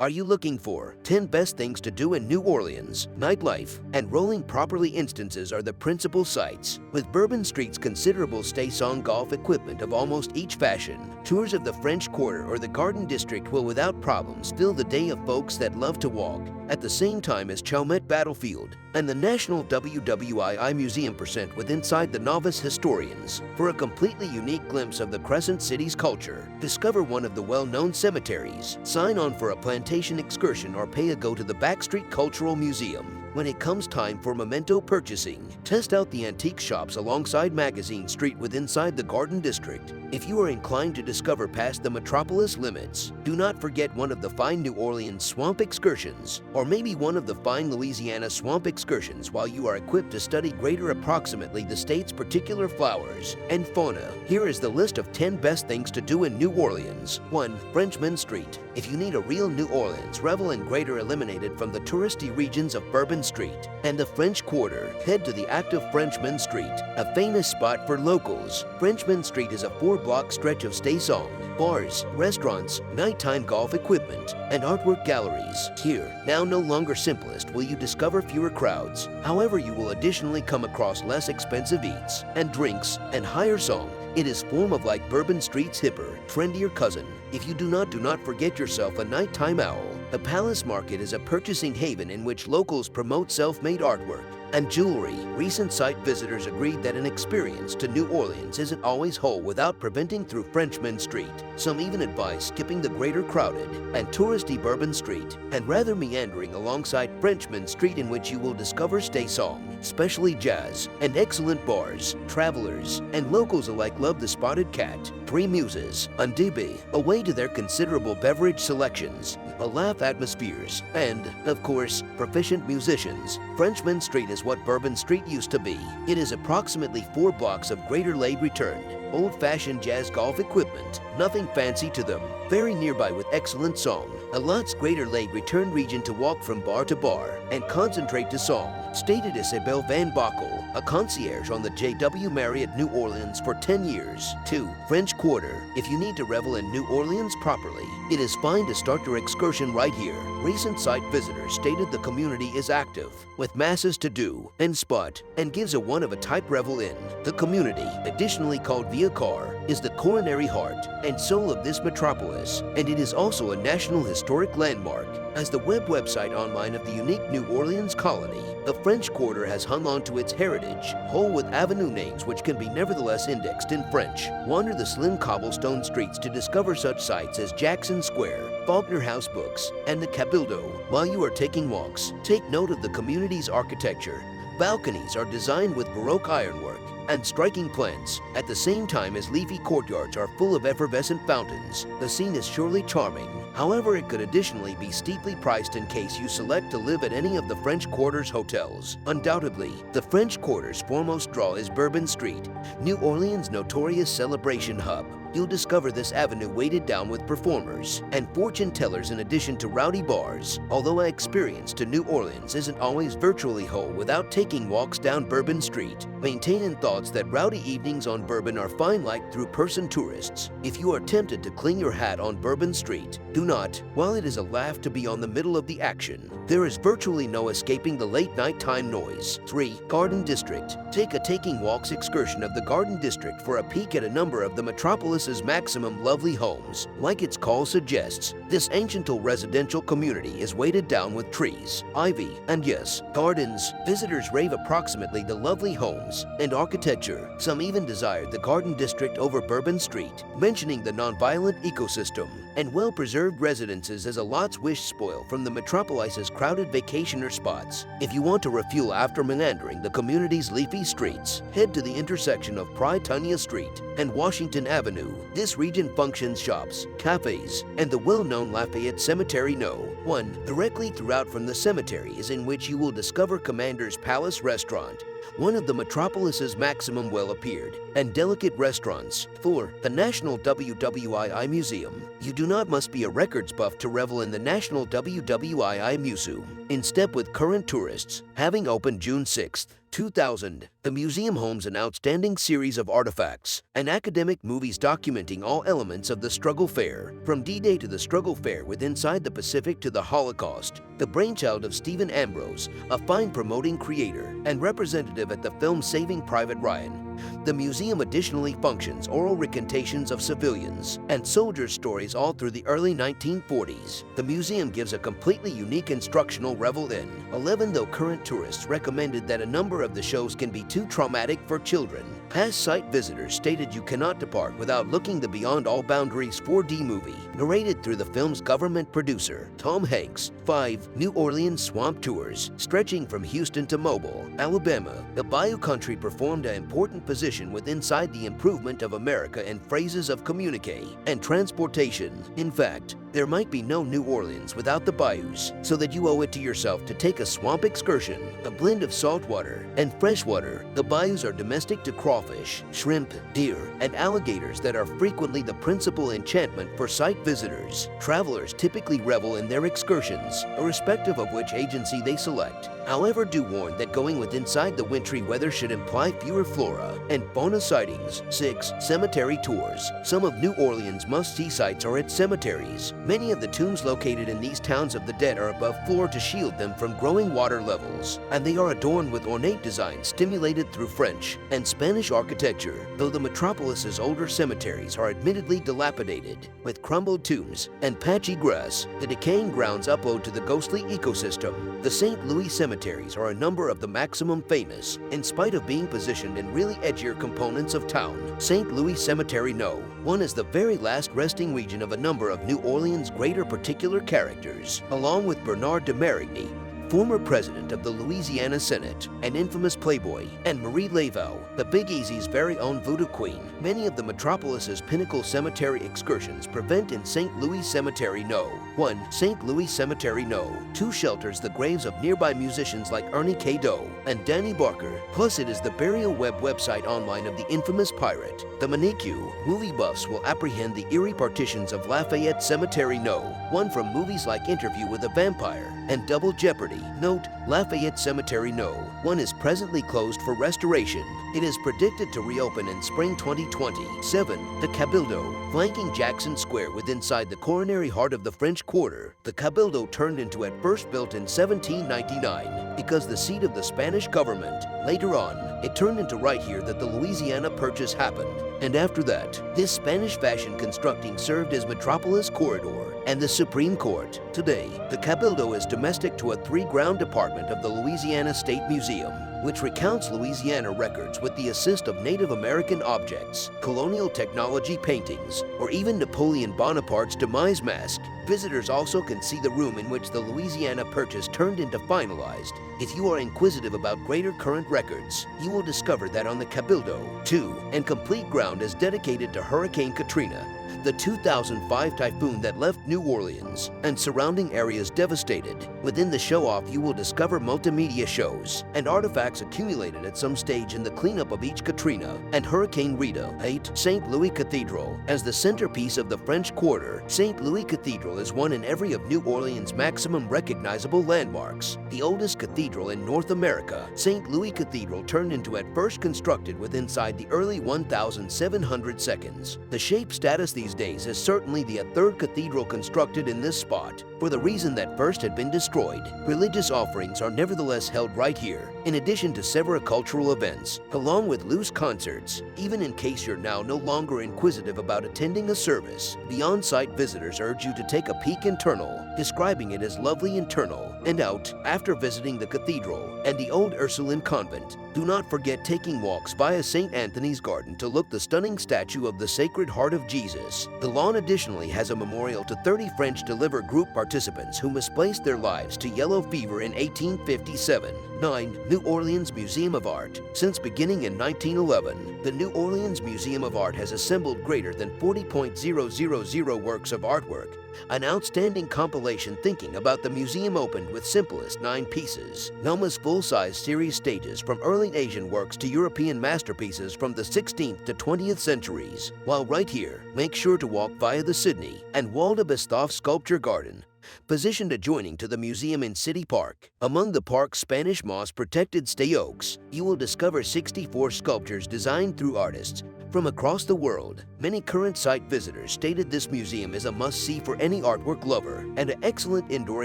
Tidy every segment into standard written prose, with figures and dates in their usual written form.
Are you looking for 10 best things to do in New Orleans? Nightlife and rolling properly instances are the principal sites. With Bourbon Street's considerable stay-song golf equipment of almost each fashion, tours of the French Quarter or the Garden District will without problems fill the day of folks that love to walk, at the same time as Chalmette Battlefield and the National WWII Museum present with inside the novice historians. For a completely unique glimpse of the Crescent City's culture, discover one of the well-known cemeteries, sign on for a plantation excursion or pay a go to the Backstreet Cultural Museum. When it comes time for memento purchasing, test out the antique shops alongside Magazine Street with inside the Garden District. If you are inclined to discover past the metropolis limits, do not forget one of the fine New Orleans swamp excursions, or maybe one of the fine Louisiana swamp excursions while you are equipped to study greater approximately the state's particular flowers and fauna. Here is the list of 10 best things to do in New Orleans. 1. Frenchman Street. If you need a real New Orleans revel and greater eliminated from the touristy regions of Bourbon Street and the French Quarter, head to the active Frenchman Street, a famous spot for locals. Frenchman Street is a 4-block stretch of stay-song, bars, restaurants, nighttime golf equipment, and artwork galleries. Here, now no longer simplest, will you discover fewer crowds. However, you will additionally come across less expensive eats and drinks and higher song. It is form of like Bourbon Street's hipper, trendier cousin. If you do not forget yourself a nighttime owl. The Palace Market is a purchasing haven in which locals promote self-made artwork and jewelry. Recent site visitors agreed that an experience to New Orleans isn't always whole without preventing through Frenchman Street. Some even advise skipping the greater crowded and touristy Bourbon Street and rather meandering alongside Frenchman Street, in which you will discover stay-song, specially jazz, and excellent bars. Travelers and locals alike love the Spotted Cat, Three Muses, and DB, away to their considerable beverage selections, a laugh atmospheres, and, of course, proficient musicians. Frenchman Street is what Bourbon Street used to be. It is approximately 4 blocks of greater laid returned, old-fashioned jazz golf equipment, nothing fancy to them, very nearby with excellent song, a lots greater laid return region to walk from bar to bar and concentrate to song. Stated Isabel Van Bockel, a concierge on the J.W. Marriott New Orleans for 10 years. 2. French Quarter. If you need to revel in New Orleans properly, it is fine to start your excursion right here. Recent site visitors stated the community is active, with masses to do and spot, and gives a one-of-a-type revel in. The community, additionally called via car, is the coronary heart and soul of this metropolis, and it is also a National Historic Landmark. As the website online of the unique New Orleans colony, the French Quarter has hung on to its heritage, whole with avenue names which can be nevertheless indexed in French. Wander the slim cobblestone streets to discover such sites as Jackson Square, Faulkner House Books, and the Cabildo. While you are taking walks, take note of the community's architecture. Balconies are designed with Baroque ironwork and striking plants, at the same time as leafy courtyards are full of effervescent fountains. The scene is surely charming. However, it could additionally be steeply priced in case you select to live at any of the French Quarter's hotels. Undoubtedly, the French Quarter's foremost draw is Bourbon Street, New Orleans' notorious celebration hub. You'll discover this avenue weighted down with performers and fortune tellers in addition to rowdy bars. Although my experience to New Orleans isn't always virtually whole without taking walks down Bourbon Street, maintain in thoughts that rowdy evenings on Bourbon are fine like through-person tourists. If you are tempted to cling your hat on Bourbon Street, do not. While it is a laugh to be on the middle of the action, there is virtually no escaping the late nighttime noise. 3. Garden District. Take a taking walks excursion of the Garden District for a peek at a number of the metropolis's maximum lovely homes. Like its call suggests, this ancient residential community is weighted down with trees, ivy, and yes, gardens. Visitors rave approximately the lovely homes and architecture. Some even desired the Garden District over Bourbon Street, mentioning the nonviolent ecosystem and well-preserved residences as a lot's wish spoil from the metropolis's crowded vacationer spots. If you want to refuel after meandering the community's leafy streets, head to the intersection of Prytania Street and Washington Avenue. This region functions shops, cafes, and the well-known Lafayette Cemetery No. 1. Directly throughout from the cemetery is in which you will discover Commander's Palace Restaurant, one of the metropolis's maximum well-appeared and delicate restaurants. 4. The National WWII Museum. You do not must be a records buff to revel in the National WWII Museum, in step with current tourists, having opened June 6th. 2000, the museum homes an outstanding series of artifacts and academic movies documenting all elements of the struggle fair, from D-Day to the struggle fair with Inside the Pacific to the Holocaust, the brainchild of Stephen Ambrose, a fine promoting creator and representative at the film Saving Private Ryan. The museum additionally functions oral recantations of civilians and soldiers' stories all through the early 1940s. The museum gives a completely unique instructional revel in 11, though current tourists recommended that a number of the shows can be too traumatic for children. Past site visitors stated you cannot depart without looking the Beyond All Boundaries 4D movie, narrated through the film's government producer, Tom Hanks. 5. New Orleans Swamp Tours. Stretching from Houston to Mobile, Alabama, the Bayou Country performed an important position within the improvement of America in phrases of communique and transportation. In fact, there might be no New Orleans without the bayous, so that you owe it to yourself to take a swamp excursion. A blend of saltwater and freshwater, the bayous are domestic to crawfish, shrimp, deer, and alligators that are frequently the principal enchantment for site visitors. Travelers typically revel in their excursions, irrespective of which agency they select. However, do warn that going with inside the wintry weather should imply fewer flora and fauna sightings. 6. Cemetery tours. Some of New Orleans' must-see sites are at cemeteries. Many of the tombs located in these towns of the dead are above floor to shield them from growing water levels, and they are adorned with ornate designs stimulated through French and Spanish architecture, though the metropolis's older cemeteries are admittedly dilapidated, with crumbled tombs and patchy grass. The decaying grounds upload to the ghostly ecosystem. The St. Louis cemeteries are a number of the maximum famous, in spite of being positioned in really edgier components of town. St. Louis Cemetery No. 1 is the very last resting region of a number of New Orleans' greater particular characters, along with Bernard de Marigny, former president of the Louisiana Senate, an infamous playboy, and Marie Laveau, the Big Easy's very own voodoo queen. Many of the metropolis's pinnacle cemetery excursions prevent in St. Louis Cemetery No. 1. St. Louis Cemetery No. 2 shelters the graves of nearby musicians like Ernie K. Doe and Danny Barker, plus it is the burial website online of the infamous pirate. The Manitou. Movie buffs will apprehend the eerie partitions of Lafayette Cemetery No. 1 from movies like Interview with a Vampire and Double Jeopardy. Note, Lafayette Cemetery No. 1 is presently closed for restoration. It is predicted to reopen in spring 2020. 7. The Cabildo. Flanking Jackson Square with inside the coronary heart of the French Quarter, the Cabildo turned into at first built in 1799 because the seat of the Spanish government. Later on, it turned into right here that the Louisiana Purchase happened. And after that, this Spanish fashion constructing served as Metropolis Corridor and the Supreme Court. Today, the Cabildo is domestic to a 3-ground department of the Louisiana State Museum, which recounts Louisiana records with the assist of Native American objects, colonial technology paintings, or even Napoleon Bonaparte's demise mask. Visitors also can see the room in which the Louisiana Purchase turned into finalized. If you are inquisitive about greater current records, you will discover that on the Cabildo, 2 and complete ground is dedicated to Hurricane Katrina, the 2005 typhoon that left New Orleans and surrounding areas devastated. Within the show-off, you will discover multimedia shows and artifacts accumulated at some stage in the cleanup of each Katrina and Hurricane Rita. 8. St. Louis Cathedral. As the centerpiece of the French Quarter, St. Louis Cathedral is one in every of New Orleans' maximum recognizable landmarks. The oldest cathedral in North America, St. Louis Cathedral turned into at first constructed with inside the early 1700s. The shape status these days is certainly the 3rd cathedral constructed in this spot, for the reason that first had been destroyed. Religious offerings are nevertheless held right here, in addition to several cultural events, along with loose concerts. Even in case you're now no longer inquisitive about attending a service, the on-site visitors urge you to take a peek internal, describing it as lovely internal, and out after visiting the cathedral and the old Ursuline convent. Do not forget taking walks via St. Anthony's Garden to look the stunning statue of the Sacred Heart of Jesus. The lawn additionally has a memorial to 30 French Deliver group participants who misplaced their lives to yellow fever in 1857. 9. New Orleans Museum of Art. Since beginning in 1911, the New Orleans Museum of Art has assembled greater than 40,000 works of artwork. An outstanding compilation thinking about the museum opened with simplest 9 pieces. Noma's full-size series stages from early Asian works to European masterpieces from the 16th to 20th centuries. While right here, make sure to walk via the Sydney and Walda Bastoff Sculpture Garden, positioned adjoining to the museum in City Park. Among the park's Spanish moss-protected stay oaks, you will discover 64 sculptures designed through artists from across the world. Many current site visitors stated this museum is a must-see for any artwork lover and an excellent indoor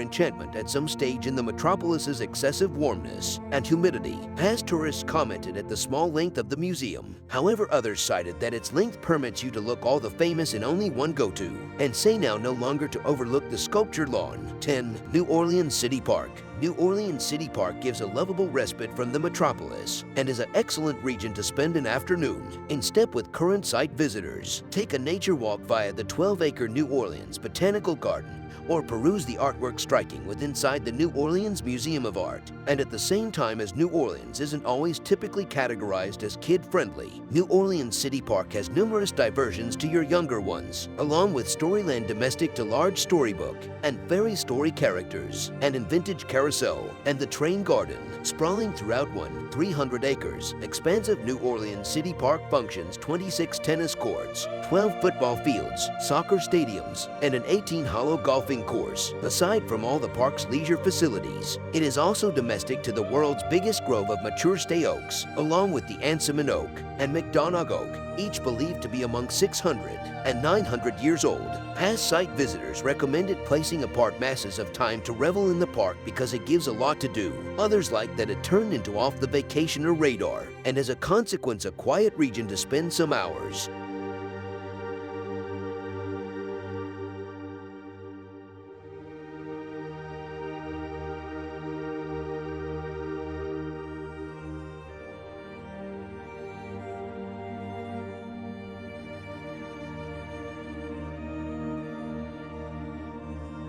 enchantment at some stage in the metropolis's excessive warmness and humidity. Past tourists commented at the small length of the museum. However, others cited that its length permits you to look all the famous in only one go-to, and say now no longer to overlook the sculpture lawn. 10. New Orleans City Park. New Orleans City Park gives a lovable respite from the metropolis and is an excellent region to spend an afternoon in step with current site visitors. Take a nature walk via the 12-acre New Orleans Botanical Garden or peruse the artwork striking within inside the New Orleans Museum of Art. And at the same time, as New Orleans isn't always typically categorized as kid-friendly, New Orleans City Park has numerous diversions to your younger ones, along with Storyland domestic to large storybook and fairy story characters, and in vintage carousel and the train garden. Sprawling throughout 300 acres, expansive New Orleans City Park functions 26 tennis courts, 12 football fields, soccer stadiums, and an 18-hole golfing course. Aside from all the park's leisure facilities, it is also domestic to the world's biggest grove of mature stay oaks, along with the Ansimon oak and McDonough oak, each believed to be among 600 and 900 years old. Past site visitors recommended placing apart masses of time to revel in the park because it gives a lot to do. Others like that it turned into off the vacationer radar and as a consequence a quiet region to spend some hours.